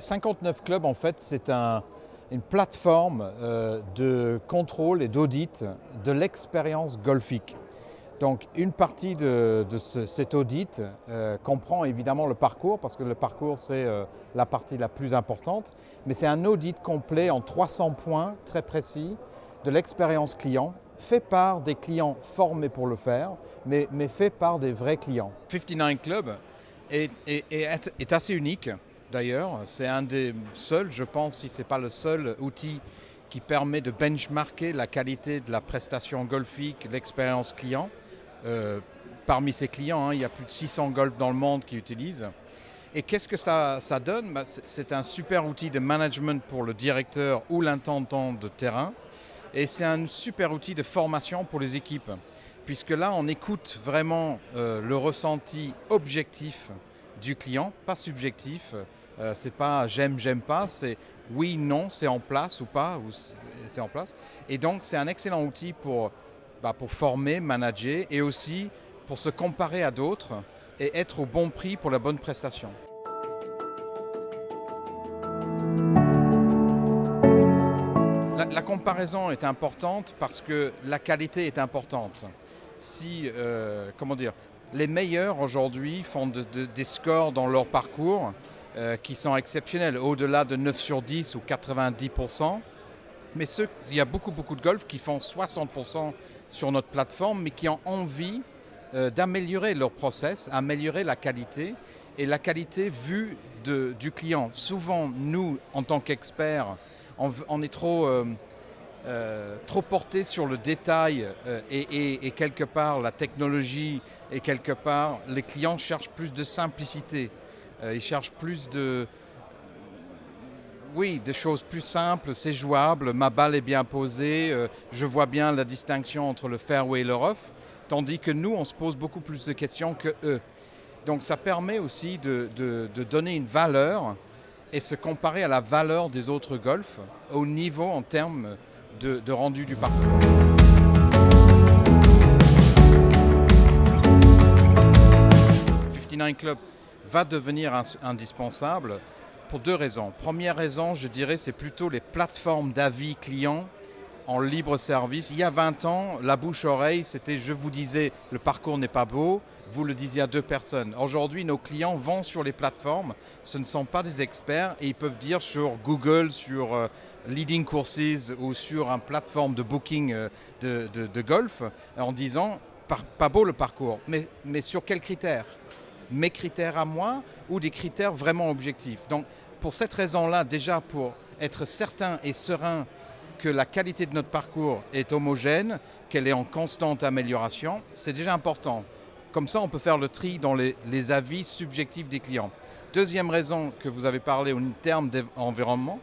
59 Club, en fait, c'est une plateforme de contrôle et d'audit de l'expérience golfique. Donc, une partie de cet audit comprend évidemment le parcours, parce que le parcours, c'est la partie la plus importante, mais c'est un audit complet en 300 points, très précis, de l'expérience client, fait par des clients formés pour le faire, mais fait par des vrais clients. 59 Club est assez unique. D'ailleurs, c'est un des seuls, je pense, si ce n'est pas le seul outil qui permet de benchmarker la qualité de la prestation golfique, l'expérience client. Parmi ces clients, il y a plus de 600 golfs dans le monde qui utilisent. Et qu'est-ce que ça donne? C'est un super outil de management pour le directeur ou l'intendant de terrain. Et c'est un super outil de formation pour les équipes. Puisque là, on écoute vraiment le ressenti objectif du client, pas subjectif. C'est pas j'aime pas, c'est oui, non, c'est en place ou pas, ou c'est en place. Et donc c'est un excellent outil pour former, manager et aussi pour se comparer à d'autres et être au bon prix pour la bonne prestation. La comparaison est importante parce que la qualité est importante. Si, les meilleurs aujourd'hui font des scores dans leur parcours qui sont exceptionnels, au-delà de 9 sur 10 ou 90%. Mais il y a beaucoup de golf qui font 60% sur notre plateforme, mais qui ont envie d'améliorer leur process, améliorer la qualité, et la qualité vue du client. Souvent, nous, en tant qu'experts, on est trop porté sur le détail et quelque part la technologie, et quelque part les clients cherchent plus de simplicité. Ils cherchent plus des choses plus simples, c'est jouable, ma balle est bien posée, je vois bien la distinction entre le fairway et le rough, tandis que nous, on se pose beaucoup plus de questions que eux. Donc ça permet aussi de donner une valeur et se comparer à la valeur des autres golfs au niveau en termes de rendu du parcours. Club va devenir indispensable pour deux raisons. Première raison, je dirais, c'est plutôt les plateformes d'avis clients en libre service. Il y a 20 ans, la bouche-oreille, c'était je vous disais le parcours n'est pas beau, vous le disiez à deux personnes. Aujourd'hui, nos clients vont sur les plateformes, ce ne sont pas des experts et ils peuvent dire sur Google, sur Leading Courses ou sur une plateforme de booking de golf en disant pas beau le parcours, mais sur quels critères? Mes critères à moi ou des critères vraiment objectifs. Donc pour cette raison-là, déjà pour être certain et serein que la qualité de notre parcours est homogène, qu'elle est en constante amélioration, c'est déjà important. Comme ça, on peut faire le tri dans les avis subjectifs des clients. Deuxième raison que vous avez parlé en termes d'environnement,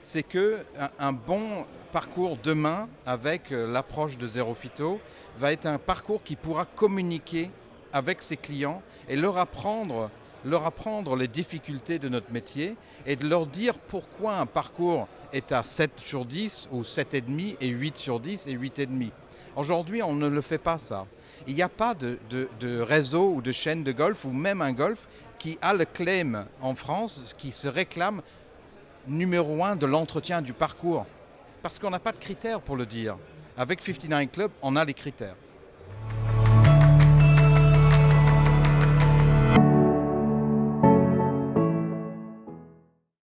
c'est qu'un bon parcours demain avec l'approche de Zero Phyto va être un parcours qui pourra communiquer avec ses clients et leur apprendre les difficultés de notre métier et de leur dire pourquoi un parcours est à 7 sur 10 ou 7,5 et 8 sur 10 et 8,5. Aujourd'hui, on ne le fait pas ça. Il n'y a pas de réseau ou de chaîne de golf ou même un golf qui a le claim en France, qui se réclame numéro 1 de l'entretien du parcours. Parce qu'on n'a pas de critères pour le dire. Avec 59 Club, on a les critères.